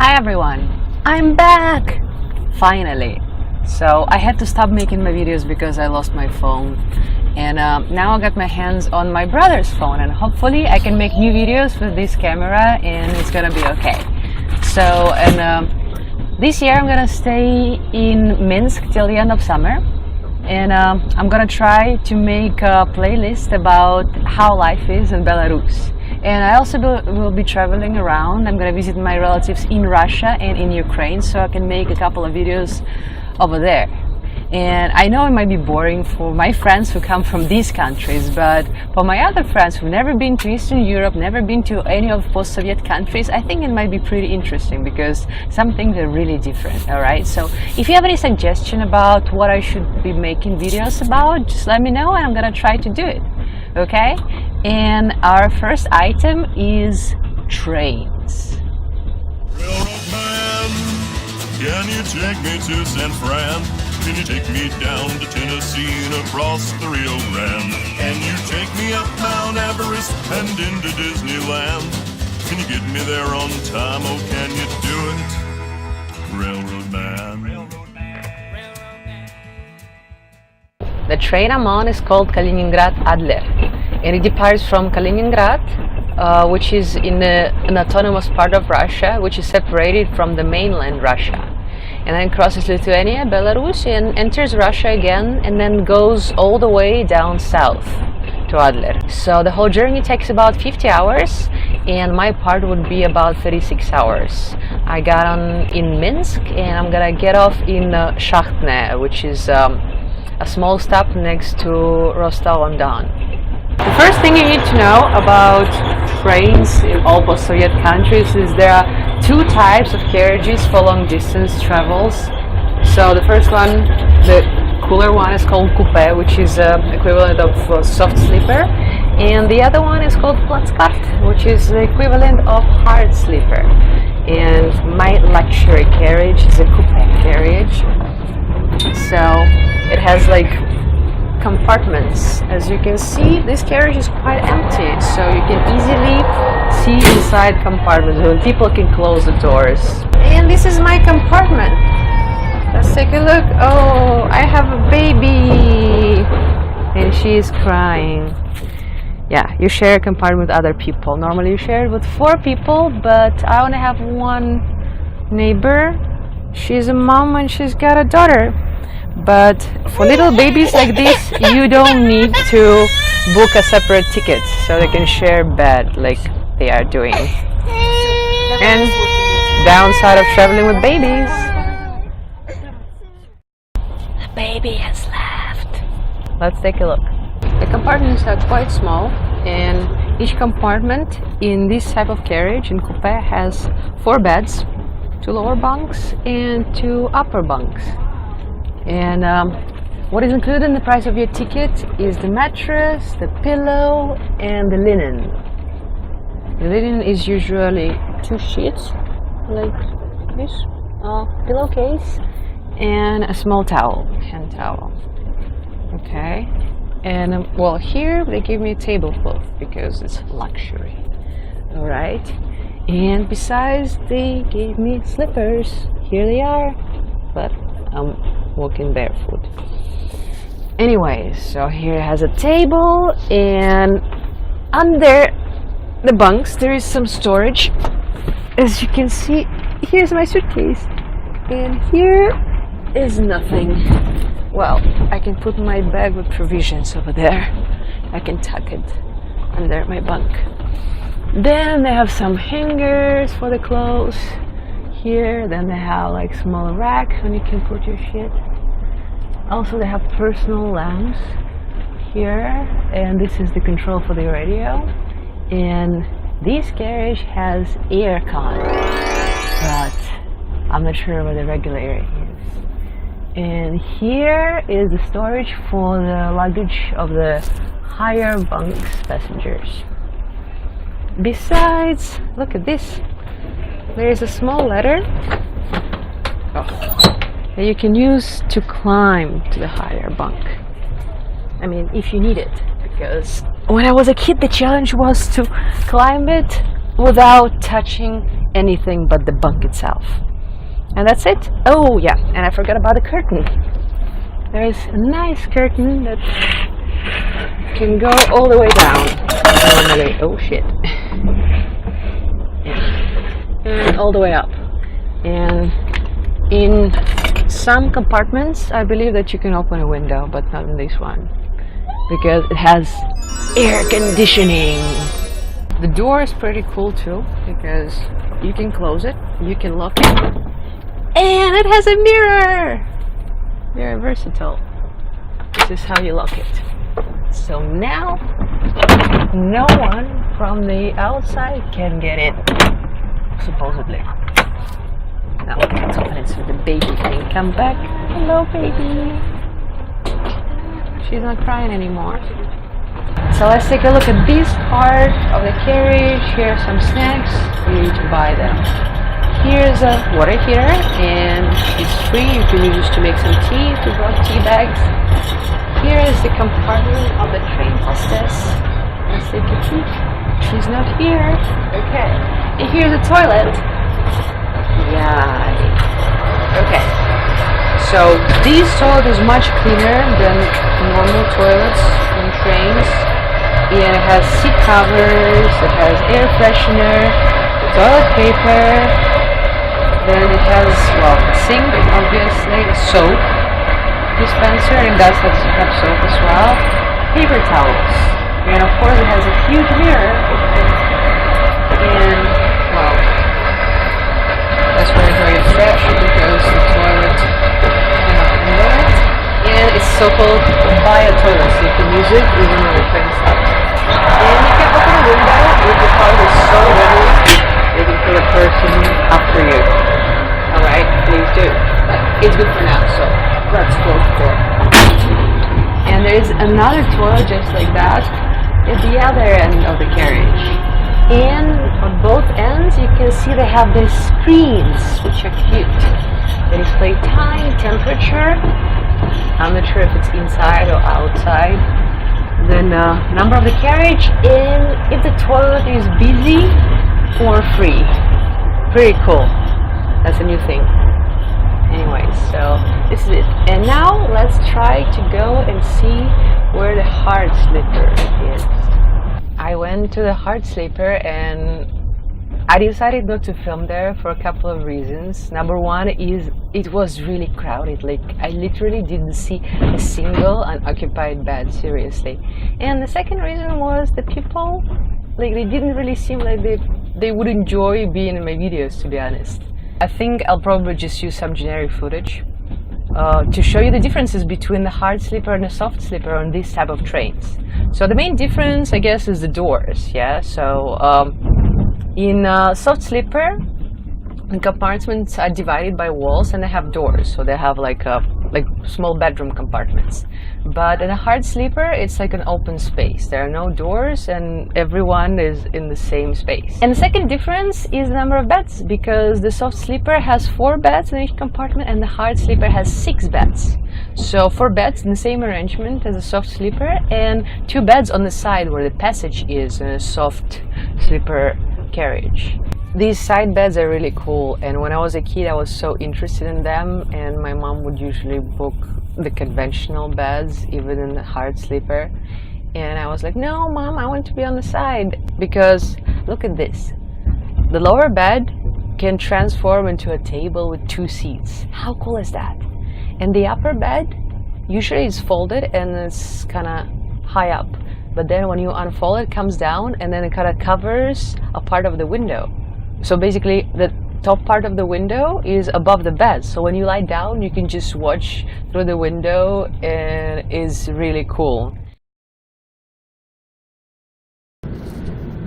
Hi everyone, I'm back! Finally! So I had to stop making my videos because I lost my phone, and now I got my hands on my brother's phone, and hopefully I can make new videos with this camera and it's gonna be okay. So, this year I'm gonna stay in Minsk till the end of summer, and I'm gonna try to make a playlist about how life is in Belarus. And I also will be traveling around. I'm gonna visit my relatives in Russia and in Ukraine, so I can make a couple of videos over there. And I know it might be boring for my friends who come from these countries, but for my other friends who've never been to Eastern Europe, never been to any of post-Soviet countries, I think it might be pretty interesting because some things are really different, alright? So if you have any suggestion about what I should be making videos about, just let me know and I'm gonna try to do it, okay? And our first item is trains. Railroad man, can you take me to San Fran? Can you take me down to Tennessee and across the Rio Grande? Can you take me up Mount Everest and into Disneyland? Can you get me there on time? Oh, can you do it, Railroad man? The train I'm on is called Kaliningrad Adler, and it departs from Kaliningrad, which is in an autonomous part of Russia, which is separated from the mainland Russia, and then crosses Lithuania, Belarus, and enters Russia again, and then goes all the way down south to Adler. So the whole journey takes about 50 hours, and my part would be about 36 hours. I got on in Minsk, and I'm gonna get off in Shakhty, which is a small stop next to Rostov-on-Don. The first thing you need to know about trains in all post-Soviet countries is there are two types of carriages for long distance travels. So the first one, the cooler one, is called coupe, which is equivalent of soft sleeper, and the other one is called PLAZKART, which is the equivalent of hard sleeper. And my luxury carriage is a coupe carriage. So it has like compartments. As you can see, this carriage is quite empty, so you can easily see inside compartments when people can close the doors. And this is my compartment. Let's take a look. Oh, I have a baby and she is crying. Yeah, you share a compartment with other people. Normally you share it with 4 people, but I only have one neighbor. She's a mom and she's got a daughter. But for little babies like this, you don't need to book a separate ticket, so they can share bed like they are doing. And downside of traveling with babies, the baby has left. Let's take a look. The compartments are quite small, and each compartment in this type of carriage in coupe has 4 beds, 2 lower bunks and 2 upper bunks. And what is included in the price of your ticket is the mattress, the pillow, and the linen. The linen is usually 2 sheets, like this, pillowcase, and a small towel, hand towel. Okay, and well, here they give me a tablecloth because it's luxury. All right, and besides, they gave me slippers. Here they are, but I'm walking barefoot. Anyways, so here it has a table, and under the bunks there is some storage. As you can see, here's my suitcase, and here is nothing. Well, I can put my bag with provisions over there. I can tuck it under my bunk. Then they have some hangers for the clothes here. Then they have like small racks when you can put your shit. Also, they have personal lamps here, and this is the control for the radio. And this carriage has aircon, but I'm not sure what the regular air is. And here is the storage for the luggage of the higher bunks passengers. Besides, look at this. There is a small ladder that you can use to climb to the higher bunk. I mean, if you need it, because when I was a kid, the challenge was to climb it without touching anything but the bunk itself. And that's it. Oh yeah, and I forgot about the curtain. There is a nice curtain that can go all the way down. Normally, oh shit. And all the way up. And in some compartments, I believe that you can open a window, but not in this one, because it has air conditioning. The door is pretty cool too, because you can close it, you can lock it, and it has a mirror. Very versatile. This is how you lock it. So now, no one from the outside can get in, supposedly. Now let's open it so the baby can come back. Hello, baby. She's not crying anymore. So let's take a look at this part of the carriage. Here are some snacks. You need to buy them. Here's a water heater, and it's free. You can use it to make some tea, to draw tea bags. Here is the compartment of the train hostess. Let's take a peek. She's not here. Okay. And here's the toilet. Yeah. Okay. So this toilet is much cleaner than normal toilets in trains. And it has seat covers, it has air freshener, toilet paper, then it has, well, a sink, obviously, a soap dispenser, and it does have soap as well, paper towels, and of course it has a huge mirror, and, well, that's where it's very fresh because the toilet cannot handle it, and it's so-called bio toilet, so you can use it even when the train stops. And you can open a window if the toilet is so ready, you can put a person after you. Alright, please do. But it's good for now, so that's closed for. And there is another toilet just like that at the other end of the carriage. And on both ends you can see they have these screens which are cute. They display time, temperature. I'm not sure if it's inside or outside. Then number of the carriage, and if the toilet is busy or free. Pretty cool. That's a new thing. Anyway, so this is it. And now let's try to go and see where the hard sleeper is. I went to the hard sleeper and I decided not to film there for a couple of reasons. Number one is it was really crowded. Like, I literally didn't see a single unoccupied bed, seriously. And the second reason was the people, like, they didn't really seem like they would enjoy being in my videos, to be honest. I think I'll probably just use some generic footage to show you the differences between the hard sleeper and the soft sleeper on this type of trains. So the main difference, I guess, is the doors, yeah? So in soft sleeper, the compartments are divided by walls and they have doors, so they have like small bedroom compartments. But in a hard sleeper, it's like an open space. There are no doors and everyone is in the same space. And the second difference is the number of beds, because the soft sleeper has 4 beds in each compartment and the hard sleeper has 6 beds. So 4 beds in the same arrangement as a soft sleeper, and 2 beds on the side where the passage is in a soft sleeper carriage. These side beds are really cool, and when I was a kid I was so interested in them, and my mom would usually book the conventional beds even in the hard sleeper, and I was like, no mom, I want to be on the side, because look at this. The lower bed can transform into a table with 2 seats. How cool is that? And the upper bed usually is folded and it's kind of high up, but then when you unfold it comes down and then it kind of covers a part of the window. So basically the top part of the window is above the bed, so when you lie down you can just watch through the window, and it's really cool.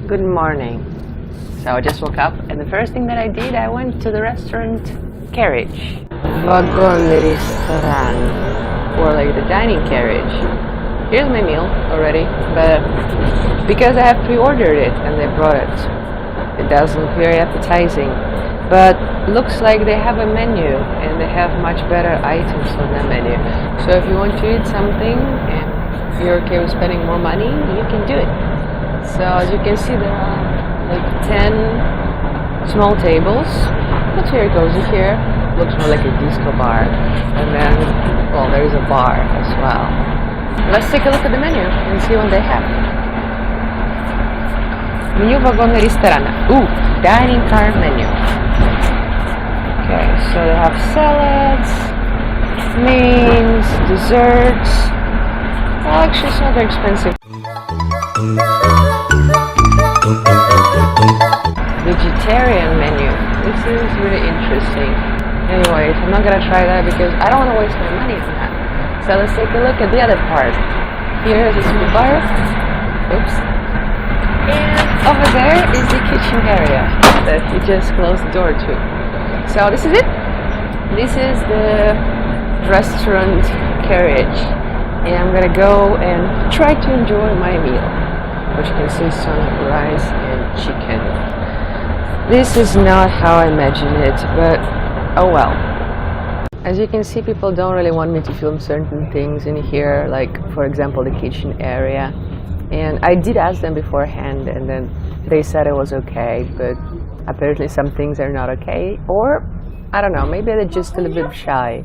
Good morning. So I just woke up and the first thing that I did, I went to the restaurant carriage. Wagon restaurant, or like the dining carriage. Here's my meal already, but because I have pre-ordered it and they brought it, it does look very appetizing, but looks like they have a menu and they have much better items on the menu. So if you want to eat something and you're okay with spending more money, you can do it. So as you can see, there are like 10 small tables. But here goes here. Looks more like a disco bar. And then, well, there is a bar as well. Let's take a look at the menu and see what they have. Menu вагона ресторана. Ooh, dining car menu. Okay, so they have salads, mains, desserts. Well, actually, it's not very expensive. Vegetarian menu. This is really interesting. Anyways, I'm not gonna try that because I don't want to waste my money on that. So let's take a look at the other part. Here is a small bar. Oops. And over there is the kitchen area that you just closed the door to. So this is it. This is the restaurant carriage. And I'm gonna go and try to enjoy my meal, which consists of rice and chicken. This is not how I imagined it, but oh well. As you can see, people don't really want me to film certain things in here, like for example the kitchen area. And I did ask them beforehand, and then they said it was okay, but apparently some things are not okay, or I don't know, maybe they're just a little bit shy.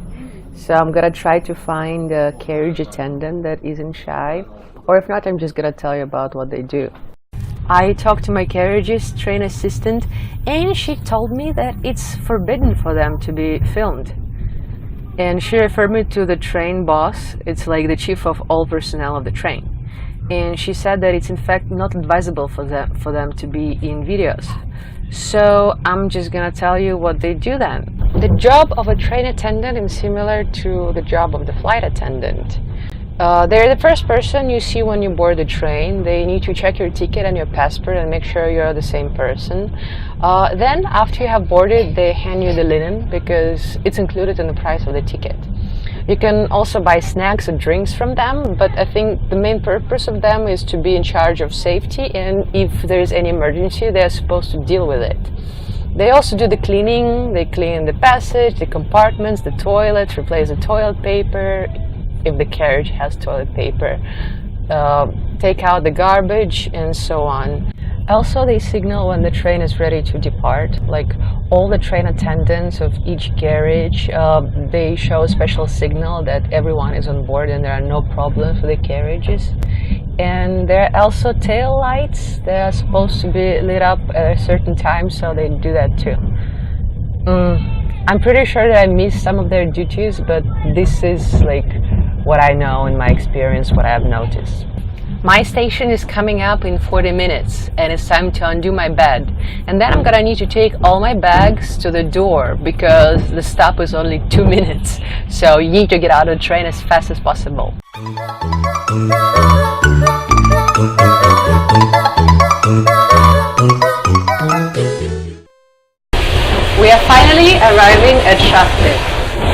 So I'm gonna try to find a carriage attendant that isn't shy, or if not, I'm just gonna tell you about what they do. I talked to my carriage's train assistant, and she told me that it's forbidden for them to be filmed. And she referred me to the train boss. It's like the chief of all personnel of the train. And she said that it's in fact not advisable for them to be in videos. So I'm just gonna tell you what they do then. The job of a train attendant is similar to the job of the flight attendant. They're the first person you see when you board the train. They need to check your ticket and your passport and make sure you're the same person. Then after you have boarded, they hand you the linen because it's included in the price of the ticket. You can also buy snacks or drinks from them, but I think the main purpose of them is to be in charge of safety, and if there's any emergency, they're supposed to deal with it. They also do the cleaning. They clean the passage, the compartments, the toilets, replace the toilet paper, if the carriage has toilet paper, take out the garbage, and so on. Also, they signal when the train is ready to depart. Like all the train attendants of each carriage, they show a special signal that everyone is on board and there are no problems with the carriages. And there are also tail lights. They are supposed to be lit up at a certain time, so they do that too. I'm pretty sure that I missed some of their duties, but this is like what I know in my experience, what I have noticed. My station is coming up in 40 minutes and it's time to undo my bed. And then I'm gonna need to take all my bags to the door because the stop is only 2 minutes. So you need to get out of the train as fast as possible. We are finally arriving at Shakhty.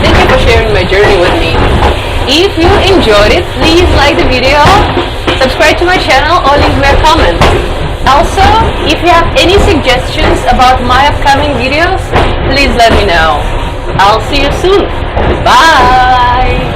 Thank you for sharing my journey with me. If you enjoyed it, please like the video, subscribe to my channel, or leave me a comment. Also, if you have any suggestions about my upcoming videos, please let me know. I'll see you soon. Bye!